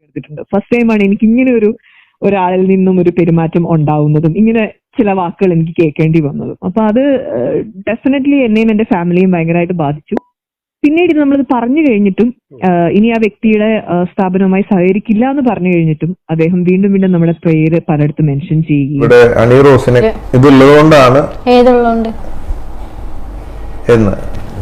പങ്കെടുത്തിട്ടുണ്ട്. ഫസ്റ്റ് ടൈമാണ് എനിക്ക് ഇങ്ങനെ ഒരാളിൽ നിന്നും ഒരു പെരുമാറ്റം ഉണ്ടാവുന്നതും ഇങ്ങനെ ചില വാക്കുകൾ എനിക്ക് കേൾക്കേണ്ടി വന്നതും. അപ്പൊ അത് ഡെഫിനറ്റ്ലി എന്നെയും എന്റെ ഫാമിലിയും ഭയങ്കരമായിട്ട് ബാധിച്ചു. പിന്നീട് നമ്മളത് പറഞ്ഞു കഴിഞ്ഞിട്ടും ഇനി ആ വ്യക്തിയുടെ സ്ഥാപനവുമായി സഹകരിക്കില്ല എന്ന് പറഞ്ഞു കഴിഞ്ഞിട്ടും അദ്ദേഹം വീണ്ടും വീണ്ടും നമ്മുടെ പേര് പലയിടത്തും മെൻഷൻ ചെയ്യുകയും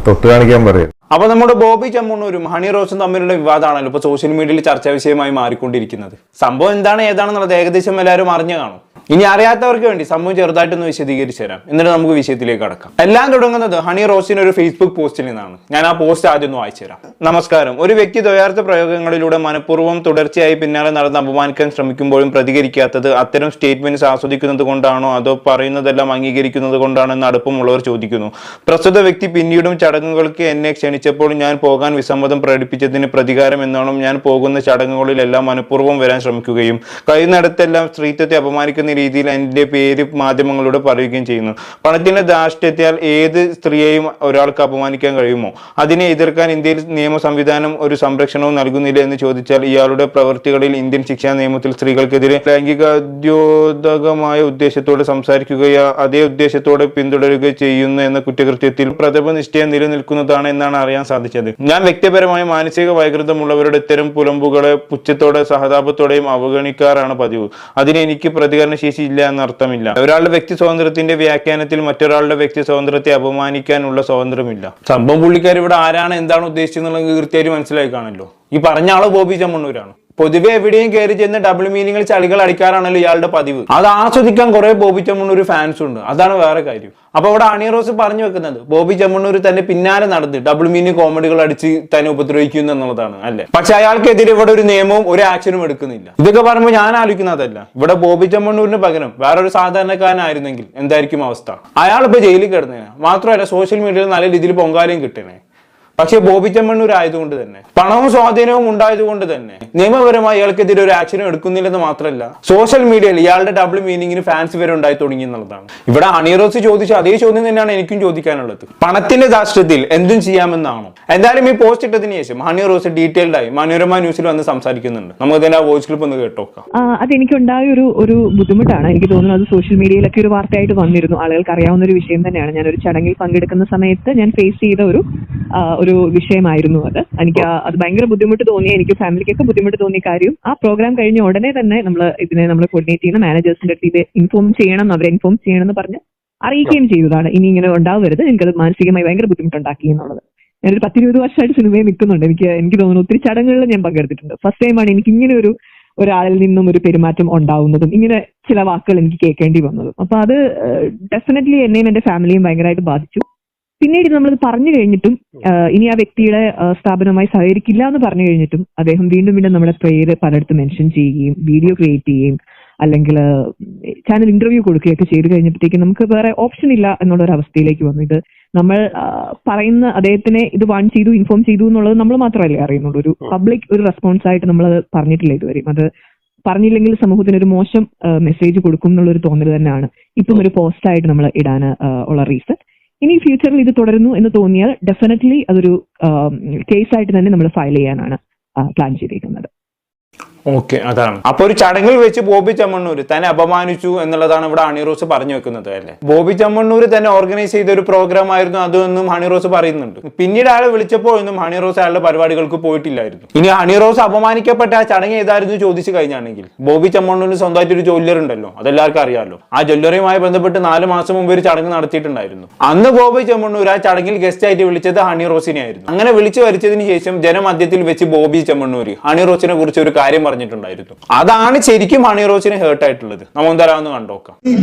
തൊട്ട് കാണിക്കാൻ പറയും. അപ്പൊ നമ്മുടെ ബോബി ചെമ്മണ്ണൂരും ഹണി റോസും തമ്മിലുള്ള വിവാദമാണല്ലോ ഇപ്പൊ സോഷ്യൽ മീഡിയയിൽ ചർച്ചാ വിഷയമായി മാറിക്കൊണ്ടിരിക്കുന്നത്. സംഭവം എന്താണ് ഏതാണെന്നുള്ളത് ഏകദേശം എല്ലാവരും അറിഞ്ഞു കാണും. ഇനി അറിയാത്തവർക്ക് വേണ്ടി സംഭവം ചെറുതായിട്ടൊന്ന് വിശദീകരിച്ചു തരാം, എന്നിട്ട് നമുക്ക് വിഷയത്തിലേക്ക് കടക്കാം. എല്ലാം തുടങ്ങുന്നത് ഹണി റോസിന് ഒരു ഫേസ്ബുക്ക് പോസ്റ്റിൽ നിന്നാണ്. ഞാൻ ആ പോസ്റ്റ് ആദ്യം ഒന്ന് വായിച്ചു തരാം. നമസ്കാരം. ഒരു വ്യക്തി ദ്വയാർത്ഥ പ്രയോഗങ്ങളിലൂടെ മനഃപൂർവ്വം തുടർച്ചയായി പിന്നാലെ നടന്ന് അപമാനിക്കാൻ ശ്രമിക്കുമ്പോഴും പ്രതികരിക്കാത്തത് അത്തരം സ്റ്റേറ്റ്മെന്റ്സ് ആസ്വദിക്കുന്നത് കൊണ്ടാണോ അതോ പറയുന്നതെല്ലാം അംഗീകരിക്കുന്നത് കൊണ്ടാണോ എന്ന് അടുപ്പമുള്ളവർ ചോദിക്കുന്നു. പ്രസ്തുത വ്യക്തി പിന്നീടും ചടങ്ങുകൾക്ക് എന്നെ ക്ഷണിച്ചപ്പോൾ ഞാൻ പോകാൻ വിസമ്മതം പ്രകടിപ്പിച്ചതിന് പ്രതികാരം എന്നോണം ഞാൻ പോകുന്ന ചടങ്ങുകളിലെല്ലാം മനഃപൂർവ്വം വരാൻ ശ്രമിക്കുകയും കഴിയുന്നിടത്തെല്ലാം സ്ത്രീത്വത്തെ അപമാനിക്കുന്ന രീതിയിൽ എന്റെ പേര് മാധ്യമങ്ങളോട് പറയുകയും ചെയ്യുന്നു. പണത്തിന്റെ ധാർഷ്ട്യത്താൽ ഏത് സ്ത്രീയെയും ഒരാൾക്ക് അപമാനിക്കാൻ കഴിയുമോ? അതിനെ എതിർക്കാൻ ഇന്ത്യയിൽ നിയമ സംവിധാനം ഒരു സംരക്ഷണവും നൽകുന്നില്ല എന്ന് ചോദിച്ചാൽ ഇയാളുടെ പ്രവൃത്തികളിൽ ഇന്ത്യൻ ശിക്ഷാ നിയമത്തിൽ സ്ത്രീകൾക്കെതിരെ ലൈംഗികോദ്യോഗമായ ഉദ്ദേശത്തോടെ സംസാരിക്കുകയോ അതേ ഉദ്ദേശത്തോടെ പിന്തുടരുകയോ ചെയ്യുന്നു എന്ന കുറ്റകൃത്യത്തിൽ പ്രഥമനിഷ്ഠ നിലനിൽക്കുന്നതാണ് എന്നാണ് അറിയാൻ സാധിച്ചത്. ഞാൻ വ്യക്തിപരമായ മാനസിക വൈകൃതമുള്ളവരുടെ ഇത്തരം പുലമ്പുകളെ പുച്ഛത്തോടെ സഹതാപത്തോടെയും അവഗണിക്കാറാണ് പതിവ്. അതിന് എനിക്ക് പ്രതികരണ ശേഷി ഇല്ല എന്നർത്ഥമില്ല. ഒരാളുടെ വ്യക്തി സ്വാതന്ത്ര്യത്തിന്റെ വ്യാഖ്യാനത്തിൽ മറ്റൊരാളുടെ വ്യക്തി സ്വാതന്ത്ര്യത്തെ അപമാനിക്കാനുള്ള സ്വാതന്ത്ര്യമില്ല. സംഭവം പുള്ളിക്കാർ ഇവിടെ ആരാണ് എന്താണ് ഉദ്ദേശിച്ചെന്നുള്ളത് കൃത്യമായിട്ട് മനസ്സിലായി കാണല്ലോ. ഈ പറഞ്ഞ ആള് ബോബി ചെമ്മണ്ണൂരാണ്. പൊതുവെ എവിടെയും കയറി ചെന്ന് ഡബിൾ മീനിങ്ങിൽ ചളികൾ അടിക്കാറാണല്ലോ ഇയാളുടെ പതിവ്. അത് ആസ്വദിക്കാൻ കുറെ ബോബി ചെമ്മണ്ണൂർ ഫാൻസ് ഉണ്ട്, അതാണ് വേറെ കാര്യം. അപ്പൊ ഇവിടെ ഹണി റോസ് പറഞ്ഞു വെക്കുന്നത് ബോബി ചെമ്മണ്ണൂർ തന്നെ പിന്നാലെ നടന്ന് ഡബിൾ മീനിങ് കോമഡികൾ അടിച്ച് തന്നെ ഉപദ്രവിക്കുന്നു എന്നുള്ളതാണ് അല്ലെ. പക്ഷെ അയാൾക്കെതിരെ ഇവിടെ ഒരു നിയമവും ഒരു ആക്ഷനും എടുക്കുന്നില്ല. ഇതൊക്കെ പറയുമ്പോൾ ഞാൻ ആലോചിക്കുന്നതല്ല, ഇവിടെ ബോബി ചെമ്മണ്ണൂരിന് പകരം വേറൊരു സാധാരണക്കാരനായിരുന്നെങ്കിൽ എന്തായിരിക്കും അവസ്ഥ? അയാൾ ഇപ്പൊ ജയിലിൽ കിടന്നേനെ, മാത്രമല്ല സോഷ്യൽ മീഡിയയിൽ നല്ല രീതിയിൽ പൊങ്കാലയും കിട്ടണേ. പക്ഷെ ബോബി ചെമ്മണ്ണൂർ ആയതുകൊണ്ട് തന്നെ പണവും സ്വാധീനവും ഉണ്ടായതുകൊണ്ട് തന്നെ നിയമപരമായി ഇയാൾക്കെതിരെ ഒരു ആക്ഷനും എടുക്കുന്നില്ലെന്ന് മാത്രമല്ല സോഷ്യൽ മീഡിയയിൽ ഇയാളുടെ ഡബിൾ മീനിങ്ങിന് ഫാൻസ് വരെ ഉണ്ടായി തുടങ്ങി എന്നുള്ളതാണ്. ഇവിടെ ഹണി റോസ് ചോദിച്ച അതേ ചോദ്യം തന്നെയാണ് എനിക്കും ചോദിക്കാനുള്ളത്. പണത്തിന്റെ രാഷ്ട്രീയത്തിൽ എന്തും ചെയ്യാമെന്നാണോ? എന്തായാലും ഈ പോസ്റ്റ് ഇട്ടതിന് ശേഷം ഹണി റോസ് ഡീറ്റെയിൽഡ് ആയി മനോരമ ന്യൂസിൽ വന്ന് സംസാരിക്കുന്നുണ്ട്. നമുക്ക് ഇതിന്റെ ആ വോയിസ് ക്ലിപ്പ് ഒന്ന് കേട്ടോക്കാം. അതെനിക്കുണ്ടായ ഒരു ബുദ്ധിമുട്ടാണ്. എനിക്ക് തോന്നുന്നു അത് സോഷ്യൽ മീഡിയയിലൊക്കെ ഒരു വാർത്തയായിട്ട് വന്നിരുന്നു. ആളുകൾക്ക് അറിയാവുന്ന ഒരു വിഷയം തന്നെയാണ്. ഞാനൊരു ചടങ്ങിൽ പങ്കെടുക്കുന്ന സമയത്ത് ഞാൻ ഫേസ് ചെയ്ത ഒരു വിഷയമായിരുന്നു അത്. എനിക്ക് അത് ഭയങ്കര ബുദ്ധിമുട്ട് തോന്നി. എനിക്ക് ഫാമിലിക്കൊക്കെ ബുദ്ധിമുട്ട് തോന്നിയ കാര്യം ആ പ്രോഗ്രാം കഴിഞ്ഞ ഉടനെ തന്നെ നമ്മൾ കോർഡിനേറ്റ് ചെയ്യുന്ന മാനേജേഴ്സിന്റെ അടുത്ത് ഇത് ഇൻഫോം ചെയ്യണം, അവരെ ഇൻഫോം ചെയ്യണം എന്ന് പറഞ്ഞ് അറിയിക്കുകയും ചെയ്തതാണ്. ഇനി ഇങ്ങനെ ഉണ്ടാവരുത്, എനിക്കത് മാനസികമായി ഭയങ്കര ബുദ്ധിമുട്ടുണ്ടാക്കി എന്നുള്ളത്. ഞാനൊരു 10-20 വർഷമായിട്ട് സിനിമയിൽ നിൽക്കുന്നുണ്ട്. എനിക്ക് തോന്നുന്നു ഒത്തിരി ചടങ്ങുകളിൽ ഞാൻ പങ്കെടുത്തിട്ടുണ്ട്. ഫസ്റ്റ് ടൈമാണ് എനിക്ക് ഇങ്ങനെ ഒരാളിൽ നിന്നും ഒരു പെരുമാറ്റം ഉണ്ടാവുന്നതും ഇങ്ങനെ ചില വാക്കുകൾ എനിക്ക് കേൾക്കേണ്ടി വന്നതും. അപ്പൊ അത് ഡെഫിനറ്റ്ലി എന്നെയും എന്റെ ഫാമിലിയും ഭയങ്കരമായിട്ട് ബാധിച്ചു. പിന്നീട് നമ്മളത് പറഞ്ഞു കഴിഞ്ഞിട്ടും ഇനി ആ വ്യക്തിയുടെ സ്ഥാപനവുമായി സഹകരിക്കില്ല എന്ന് പറഞ്ഞു കഴിഞ്ഞിട്ടും അദ്ദേഹം വീണ്ടും വീണ്ടും നമ്മുടെ പേര് പലയിടത്തും മെൻഷൻ ചെയ്യുകയും വീഡിയോ ക്രിയേറ്റ് ചെയ്യുകയും അല്ലെങ്കിൽ ചാനൽ ഇന്റർവ്യൂ കൊടുക്കുകയൊക്കെ ചെയ്ത് കഴിഞ്ഞപ്പോഴത്തേക്കും നമുക്ക് വേറെ ഓപ്ഷൻ ഇല്ല എന്നുള്ള ഒരു അവസ്ഥയിലേക്ക് വന്നു. ഇത് നമ്മൾ പറയുന്ന അദ്ദേഹത്തിനെ ഇത് വാൺ ചെയ്തു, ഇൻഫോം ചെയ്തു എന്നുള്ളത് നമ്മൾ മാത്രമല്ലേ അറിയുന്നുള്ളൂ. ഒരു പബ്ലിക് ഒരു റെസ്പോൺസ് ആയിട്ട് നമ്മൾ പറഞ്ഞിട്ടില്ല ഇതുവരെയും. അത് പറഞ്ഞില്ലെങ്കിൽ സമൂഹത്തിന് ഒരു മോശം മെസ്സേജ് കൊടുക്കും എന്നുള്ളൊരു തോന്നൽ തന്നെയാണ് ഇപ്പം ഒരു പോസ്റ്റായിട്ട് നമ്മൾ ഇടാൻ ഉള്ള റീസൺ. ഇനി ഫ്യൂച്ചറിൽ ഇത് തുടരുന്നു എന്ന് തോന്നിയാൽ ഡെഫിനറ്റ്ലി അതൊരു കേസായിട്ട് തന്നെ നമ്മൾ ഫയൽ ചെയ്യാനാണ് പ്ലാൻ ചെയ്തിരിക്കുന്നത്. ഓക്കെ, അതാണ്. അപ്പൊ ഒരു ചടങ്ങിൽ വെച്ച് ബോബി ചെമ്മണ്ണൂർ തന്നെ അപമാനിച്ചു എന്നുള്ളതാണ് ഇവിടെ ഹണി റോസ് പറഞ്ഞു വെക്കുന്നത് അല്ലെ. ബോബി ചെമ്മണ്ണൂർ തന്നെ ഓർഗനൈസ് ചെയ്ത ഒരു പ്രോഗ്രാം ആയിരുന്നു അതെന്നും ഹണി റോസ് പറയുന്നുണ്ട്. പിന്നീട് അയാൾ വിളിച്ചപ്പോഴൊന്നും ഹണി റോസ് അയാളുടെ പരിപാടികൾക്ക് പോയിട്ടില്ലായിരുന്നു. ഇനി ഹണി റോസ് അപമാനിക്കപ്പെട്ട ആ ചടങ്ങ് ഏതായിരുന്നു ചോദിച്ചു കഴിഞ്ഞാണെങ്കിൽ ബോബി ചെമ്മണ്ണൂരിന് സ്വന്തമായിട്ട് ഒരു ജ്വല്ലറി ഉണ്ടല്ലോ, അതെല്ലാവർക്കും അറിയാമല്ലോ. ആ ജ്വല്ലറിയുമായി ബന്ധപ്പെട്ട് 4 മാസം മുമ്പ് ഒരു ചടങ്ങ് നടത്തിയിട്ടുണ്ടായിരുന്നു. അന്ന് ബോബി ചെമ്മണ്ണൂർ ആ ചടങ്ങിൽ ഗസ്റ്റ് ആയിട്ട് വിളിച്ചത് ഹണി റോസിനെ ആയിരുന്നു. അങ്ങനെ വിളിച്ചു വരുത്തിയതിനു ശേഷം ജനമധ്യത്തിൽ വെച്ച് ബോബി ചെമ്മണ്ണൂർ ഹണി റോസിനെ കുറിച്ച് ഒരു കാര്യം പറഞ്ഞിട്ടുണ്ടായിരുന്നു. അതാണ് ശരിക്കും ഹണി റോസിന് ഹേർട്ട് ആയിട്ടുള്ളത്. നമ്മൾ എന്തായാലും കണ്ടോക്കാം.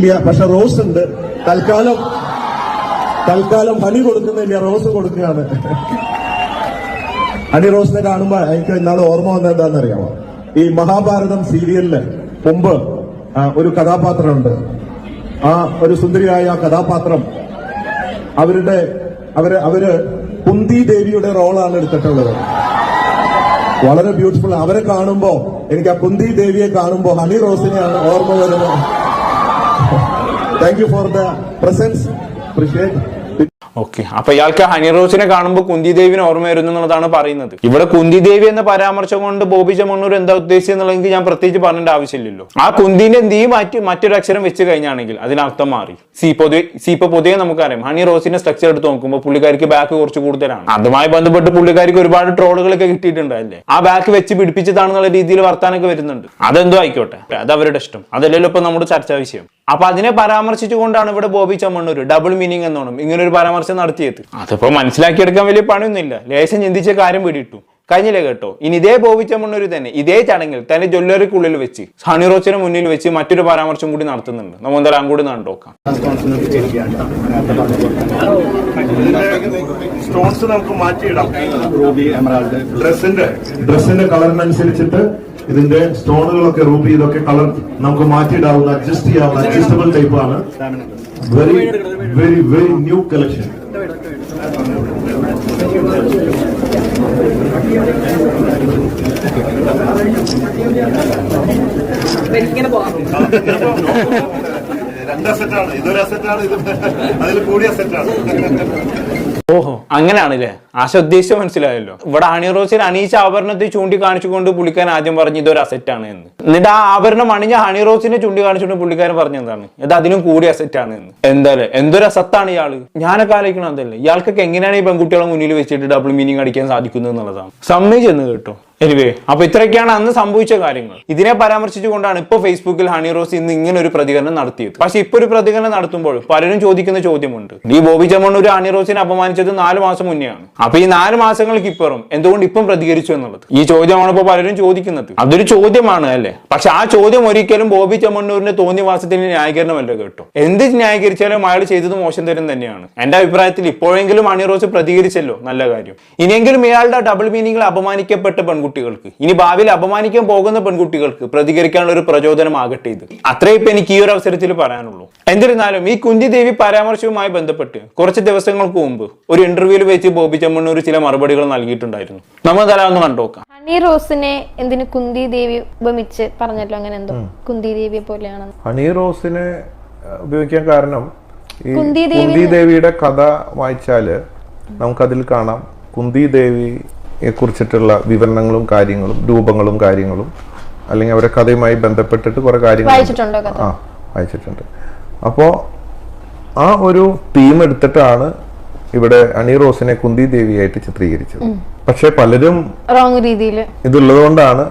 പക്ഷെ റോസ് ഉണ്ട്, തൽക്കാലം ഹണി കൊടുക്കുന്നില്ല, റോസ് കൊടുക്കുകയാണ്. ഹണി റോസിനെ കാണുമ്പോ എനിക്ക് ഇന്നാളെ ഓർമ്മ വന്നത് എന്താണെന്നറിയാമോ? ഈ മഹാഭാരതം സീരിയലില് മുമ്പ് ഒരു കഥാപാത്രമുണ്ട്. ആ ഒരു സുന്ദരിയായ കഥാപാത്രം അവര് കുന്തി ദേവിയുടെ റോളാണ് എടുത്തിട്ടുള്ളത്. വളരെ ബ്യൂട്ടിഫുൾ. അവരെ കാണുമ്പോ എനിക്ക് ആ കുന്തി ദേവിയെ കാണുമ്പോ ഹണി റോസിനെയാണ് ഓർമ്മ വരുന്നത്. Thank you for the presence. Appreciate. Okay, അപ്പൊ ഇയാൾക്ക് ഹണി റോസിനെ കാണുമ്പോൾ കുന്തി ദേവിനെ ഓർമ്മ വരുന്നു എന്നുള്ളതാണ് പറയുന്നത്. ഇവിടെ കുന്തി ദേവി എന്ന പരാമർശം കൊണ്ട് ബോബി ചെമ്മണ്ണൂർ എന്താ ഉദ്ദേശിച്ചത് എന്നുള്ളത് ഞാൻ പ്രത്യേകിച്ച് പറഞ്ഞേണ്ട ആവശ്യമില്ലല്ലോ. ആ കുന്തിന്റെ ദീ മാറ്റി മറ്റൊരു അക്ഷരം വെച്ച് കഴിഞ്ഞാണെങ്കിൽ അതിനർത്ഥം മാറി. ഇപ്പൊ പൊതുവെ നമുക്കറിയാം ഹണി റോസിന്റെ സ്ട്രക്ചർ എടുത്ത് നോക്കുമ്പോൾ പുള്ളിക്കാരിക്ക് ബാക്ക് കുറച്ച് കൂടുതലാണ്. അതുമായി ബന്ധപ്പെട്ട് പുള്ളിക്കാരിക്ക് ഒരുപാട് ട്രോളുകളൊക്കെ കിട്ടിയിട്ടുണ്ട് അല്ലേ. ആ ബാക്ക് വെച്ച് പിടിപ്പിച്ചതാണെന്നുള്ള രീതിയിൽ വർത്താനൊക്കെ വരുന്നുണ്ട്. അതെന്തോ ആയിക്കോട്ടെ, അത് അവരുടെ ഇഷ്ടം, അതല്ലല്ലോ ഇപ്പൊ നമ്മുടെ ചർച്ചാ വിഷയം. അപ്പൊ അതിനെ പരാമർശിച്ചുകൊണ്ടാണ് ഇവിടെ ബോബി ചെമ്മണ്ണൂർ ഡബിൾ മീനിങ് എന്നോണം ഇങ്ങനെ ഒരു പരാമർശം നടത്തിയത്. അതിപ്പോ മനസ്സിലാക്കിയെടുക്കാൻ വലിയ പണിയൊന്നുമില്ല, ലേശം ചിന്തിച്ച കാര്യം പിടിയിട്ടു കഴിഞ്ഞില്ലേ കേട്ടോ. ഇനി ഇതേ ബോബി ചെമ്മണ്ണൂർ തന്നെ ഇതേ ചടങ്ങിൽ തന്നെ ജ്വല്ലറിക്കുള്ളിൽ വെച്ച് ഹണി റോസിന് മുന്നിൽ വെച്ച് മറ്റൊരു പരാമർശം കൂടി നടത്തുന്നുണ്ട്. നമ്മൾ എന്തായാലും അങ്ങോട്ട് കണ്ടോക്കാം. സ്റ്റോൺസ് നമുക്ക് മാറ്റിയിടാം. ഡ്രസ്സിന്റെ കളറിനനുസരിച്ചിട്ട് ഇതിന്റെ സ്റ്റോണുകളൊക്കെ റൂബി ഇതൊക്കെ കളർ നമുക്ക് മാറ്റിയിടാവുന്ന അഡ്ജസ്റ്റ് ചെയ്യാവുന്ന അഡ്ജസ്റ്റബിൾ ടൈപ്പ് ആണ്. Very very very new collection. രണ്ട് അസെറ്റാണ്, ഇതൊരു അസെറ്റാണ്, ഇത് അതിൽ കൂടിയ അസെറ്റാണ്. ഓഹോ, അങ്ങനെയാണല്ലേ. ആശ ഉദ്ദേശിച്ച് മനസ്സിലായല്ലോ. ഇവിടെ ഹണി റോസിൽ അണീച്ച ആഭരണത്തെ ചൂണ്ടിക്കാണിച്ചുകൊണ്ട് പുള്ളിക്കാരൻ ആദ്യം പറഞ്ഞു ഇതൊരു അസെറ്റാണ് എന്ന്. എന്നിട്ട് ആ ആഭരണം അണിഞ്ഞ ഹണി റോസിനെ ചൂണ്ടിക്കാണിച്ചുകൊണ്ട് പുള്ളിക്കാരൻ പറഞ്ഞ എന്താണ്, ഇത് അതിനും കൂടി അസെറ്റാണ് എന്ന്. എന്തായാലും എന്തൊരു അസത്താണ് ഇയാള്. ഞാനൊക്കെ ആലോചിക്കണം അതല്ലേ, ഇയാൾക്കൊക്കെ എങ്ങനെയാണ് ഈ പെൺകുട്ടികളെ മുന്നിൽ വെച്ചിട്ട് ഡബിൾ മീനിങ് അടിക്കാൻ സാധിക്കുന്നത് എന്നുള്ളതാണ്. സമ്മതിച്ചെന്ന് കേട്ടോ. എനിവേ, അപ്പൊ ഇത്രയൊക്കെയാണ് അന്ന് സംഭവിച്ച കാര്യങ്ങൾ. ഇതിനെ പരാമർശിച്ചുകൊണ്ടാണ് ഇപ്പൊ ഫേസ്ബുക്കിൽ ഹണി റോസ് ഇന്ന് ഇങ്ങനെ ഒരു പ്രതികരണം നടത്തിയത്. പക്ഷെ ഇപ്പൊ ഒരു പ്രതികരണം നടത്തുമ്പോൾ പലരും ചോദിക്കുന്ന ചോദ്യമുണ്ട്, ഈ ബോബി ചെമ്മണ്ണൂർ ഹണി റോസിനെ അപമാനിച്ചത് 4 മാസം മുന്നെയാണ്. അപ്പൊ ഈ 4 മാസങ്ങൾക്ക് ഇപ്പുറം എന്തുകൊണ്ട് ഇപ്പം പ്രതികരിച്ചു എന്നുള്ളത് ഈ ചോദ്യമാണ് ഇപ്പൊ പലരും ചോദിക്കുന്നത്. അതൊരു ചോദ്യമാണ് അല്ലേ. പക്ഷെ ആ ചോദ്യം ഒരിക്കലും ബോബി ചെമ്മണ്ണൂരിന്റെ തോന്നിവാസത്തിന് ന്യായീകരണമല്ല കേട്ടോ. എന്ത് ന്യായീകരിച്ചാലും അയാൾ ചെയ്തത് മോശം തരം തന്നെയാണ്. എന്റെ അഭിപ്രായത്തിൽ ഇപ്പോഴെങ്കിലും ഹണി റോസ് പ്രതികരിച്ചല്ലോ, നല്ല കാര്യം. ഇനിയെങ്കിലും ഇയാളുടെ ഡബിൾ മീനിങ്ങിൽ അപമാനിക്കപ്പെട്ട പെൺകുട്ടികൾക്ക്, ഇനി ഭാവിയിൽ അപമാനിക്കാൻ പോകുന്ന പെൺകുട്ടികൾക്ക് പ്രതികരിക്കാനുള്ള ഒരു പ്രചോദനമാകട്ടെ ഇത്. അത്രേ ഇപ്പൊ എനിക്ക് ഈ ഒരു അവസരത്തിൽ പറയാനുള്ളൂ. എന്നിരുന്നാലും ഈ കുന്തി ദേവി പരാമർശവുമായി ബന്ധപ്പെട്ട് കുറച്ച് ദിവസങ്ങൾക്ക് മുമ്പ് ഒരു ഇന്റർവ്യൂവിൽ വെച്ച് ബോബി ചെമ്മണ്ണൂർ ചില മറുപടികൾ നൽകിയിട്ടുണ്ടായിരുന്നു. നമ്മൾ തല ഒന്ന് കണ്ടോക്കാം. ഹണി റോസിനെ എന്തിനു കുന്തി ദേവി ഉപമിച്ച് പറഞ്ഞല്ലോ, അങ്ങനെ എന്തോ കുന്തി ദേവിയെ പോലെയാണ്. ഹണി റോസിനെ ഉപയോഗിക്കാൻ കാരണം ഈ കുന്തി ദേവിയുടെ കഥ വായിച്ചാല് നമുക്കതിൽ കാണാം കുന്തി ദേവിയെ കുറിച്ചിട്ടുള്ള വിവരണങ്ങളും കാര്യങ്ങളും രൂപങ്ങളും കാര്യങ്ങളും, അല്ലെങ്കിൽ അവരുടെ കഥയുമായി ബന്ധപ്പെട്ടിട്ട് കുറെ കാര്യങ്ങൾ വായിച്ചിട്ടുണ്ട്. അപ്പോ ആ ഒരു തീം എടുത്തിട്ടാണ് ഇവിടെ ഹണി റോസിനെ കുന്തി ദേവിയായിട്ട് ചിത്രീകരിച്ചത്. പക്ഷെ പലരും റോങ് രീതിയിൽ ഇതുള്ളതുകൊണ്ടാണ്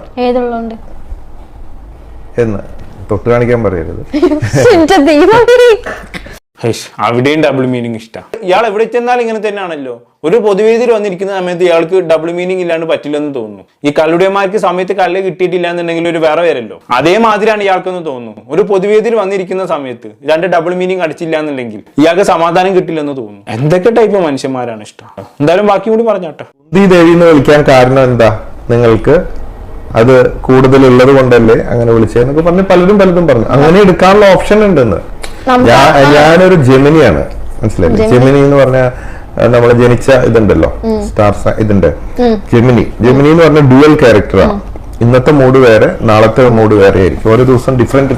എന്ന് തൊട്ട് കാണിക്കാൻ പറയരുത്. അവിടെയും ഡബിൾ മീനിങ് ഇഷ്ടം. ഇയാൾ എവിടെ ചെന്നാലും ഇങ്ങനെ തന്നെയാണല്ലോ. ഒരു പൊതുവേദിയിൽ വന്നിരിക്കുന്ന സമയത്ത് ഇയാൾക്ക് ഡബിൾ മീനിങ് ഇല്ലാണ്ട് പറ്റില്ലെന്ന് തോന്നുന്നു. ഈ കല്ലുടയന്മാർക്ക് സമയത്ത് കല്ല് കിട്ടിയിട്ടില്ല എന്നുണ്ടെങ്കിൽ ഒരു വേറെ വരല്ലോ, അതേമാതിരിയാണ് ഇയാൾക്കെന്ന് തോന്നുന്നു. ഒരു പൊതുവേദിയിൽ വന്നിരിക്കുന്ന സമയത്ത് 2 ഡബിൾ മീനിങ് അടിച്ചില്ല എന്നുണ്ടെങ്കിൽ ഇയാൾക്ക് സമാധാനം കിട്ടില്ലെന്ന് തോന്നുന്നു. എന്തൊക്കെ ടൈപ്പ് മനുഷ്യന്മാരാണ് ഇഷ്ടം. എന്തായാലും ബാക്കി കൂടി പറഞ്ഞാട്ടെ. കുന്തി ദേവി എന്ന് വിളിക്കാൻ കാരണം എന്താ, നിങ്ങൾക്ക് അത് കൂടുതലുള്ളത് കൊണ്ടല്ലേ അങ്ങനെ വിളിച്ചതെന്നൊക്കെ പറഞ്ഞ് പലരും പറഞ്ഞു. അങ്ങനെ എടുക്കാനുള്ള ഓപ്ഷൻ ഉണ്ടെന്ന്. ഞാനൊരു ജെമിനിയാണ്, മനസ്സിലായില്ലേ? ജെമിനി എന്ന് പറഞ്ഞാൽ നമ്മള് ജനിച്ച ഇതുണ്ടല്ലോ, സ്റ്റാർ ഇതിന്റെ ജെമിനി എന്ന് പറഞ്ഞ ഡ്യുവൽ ക്യാരക്ടറാണ്. ഇന്നത്തെ മൂഡ് വേറെ, നാളത്തെ മൂഡ് വേറെ ആയിരിക്കും. ഓരോ ദിവസം ഡിഫറെന്റ്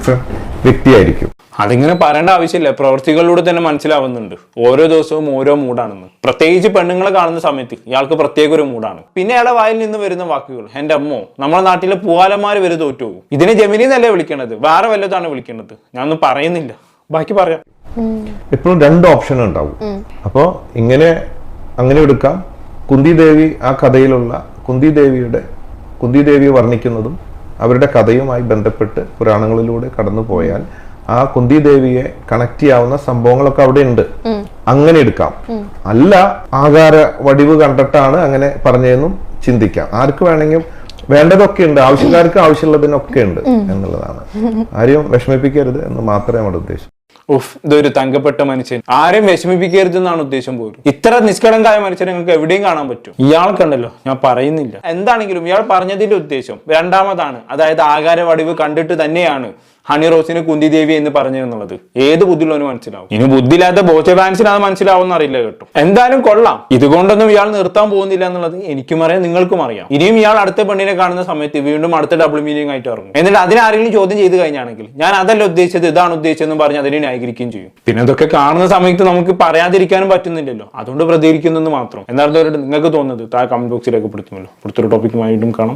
വ്യക്തിയായിരിക്കും. അതിങ്ങനെ പറയേണ്ട ആവശ്യമില്ല, പ്രവൃത്തികളിലൂടെ തന്നെ മനസ്സിലാവുന്നുണ്ട് ഓരോ ദിവസവും ഓരോ മൂഡാണെന്ന്. പ്രത്യേകിച്ച് പെണ്ണുങ്ങളെ കാണുന്ന സമയത്ത് ഇയാൾക്ക് പ്രത്യേക ഒരു മൂഡാണ്. പിന്നെ അയാളുടെ വായിൽ നിന്ന് വരുന്ന വാക്കുകൾ, എന്റെ അമ്മോ, നമ്മുടെ നാട്ടിലെ പൂവാലന്മാര് വരെ തോറ്റുപോകും. ഇതിനെ ജെമിനി എന്നല്ലേ വിളിക്കണത്, വേറെ വല്ലതാണ് വിളിക്കേണ്ടത്. ഞാനൊന്നും പറയുന്നില്ല, ബാക്കി പറയാം. എപ്പോഴും 2 ഓപ്ഷൻ ഉണ്ടാവും. അപ്പോ അങ്ങനെ എടുക്കാം. കുന്തി ദേവി, ആ കഥയിലുള്ള കുന്തി ദേവിയെ വർണ്ണിക്കുന്നതും അവരുടെ കഥയുമായി ബന്ധപ്പെട്ട് പുരാണങ്ങളിലൂടെ കടന്നു പോയാൽ ആ കുന്തി ദേവിയെ കണക്ട് ചെയ്യാവുന്ന സംഭവങ്ങളൊക്കെ അവിടെ ഉണ്ട്. അങ്ങനെ എടുക്കാം. അല്ല, ആകാര വടിവ് കണ്ടിട്ടാണ് അങ്ങനെ പറഞ്ഞതെന്നും ചിന്തിക്കാം. ആർക്ക് വേണമെങ്കിലും വേണ്ടതൊക്കെ ഉണ്ട്, ആവശ്യക്കാർക്ക് ആവശ്യമുള്ളതിനൊക്കെ ഉണ്ട് എന്നുള്ളതാണ്. ആരെയും വിഷമിപ്പിക്കരുത് എന്ന് മാത്രമേ നമ്മുടെ ഉദ്ദേശം. ഇതൊരു തങ്കപ്പെട്ട മനുഷ്യൻ, ആരെയും വിഷമിപ്പിക്കരുത് എന്നാണ് ഉദ്ദേശം പോലും. ഇത്ര നിഷ്കളങ്കായ മനുഷ്യനെ നിങ്ങൾക്ക് എവിടെയും കാണാൻ പറ്റും. ഇയാൾക്കുണ്ടല്ലോ, ഞാൻ പറയുന്നില്ല. എന്താണെങ്കിലും ഇയാൾ പറഞ്ഞതിന്റെ ഉദ്ദേശം രണ്ടാമതാണ്. അതായത് ആകാര വടിവ് കണ്ടിട്ട് തന്നെയാണ് ഹണി റോസിന് കുന്തി ദേവി എന്ന് പറഞ്ഞു എന്നുള്ളത് ഏത് ബുദ്ധിയുള്ളവന് മനസ്സിലാവും. ഇനി ബുദ്ധിയില്ലാത്ത ബോച്ച ഫാൻസിന് അത് മനസ്സിലാവും അറിയില്ല കേട്ടോ. എന്തായാലും കൊള്ളാം. ഇതുകൊണ്ടൊന്നും ഇയാൾ നിർത്താൻ പോകുന്നില്ല എന്നുള്ളത് എനിക്കും അറിയാം, നിങ്ങൾക്കും അറിയാം. ഇനിയും ഇയാൾ അടുത്ത പെണ്ണിനെ കാണുന്ന സമയത്ത് വീണ്ടും അടുത്ത ഡബിൾ മീനിങ് ആയിട്ട് ഇറങ്ങും. എന്നിട്ട് അതിനാരെങ്കിലും ചോദ്യം ചെയ്ത് കഴിഞ്ഞാണെങ്കിൽ ഞാൻ അതല്ല ഉദ്ദേശിച്ചത്, ഇതാണ് ഉദ്ദേശിച്ചതെന്ന് പറഞ്ഞ് അതിനെ ന്യായീകരിക്കുകയും ചെയ്യും. പിന്നെ ഇതൊക്കെ കാണുന്ന സമയത്ത് നമുക്ക് പറയാതിരിക്കാനും പറ്റുന്നില്ലല്ലോ, അതുകൊണ്ട് പ്രതികരിക്കുന്നെന്ന് മാത്രം. എന്നാലും നിങ്ങൾക്ക് തോന്നുന്നത് താഴെ കമന്റ് ബോക്സിൽ രേഖപ്പെടുത്തുമല്ലോ. അടുത്തൊരു ടോപ്പിക്കുമായിട്ടും കാണാം.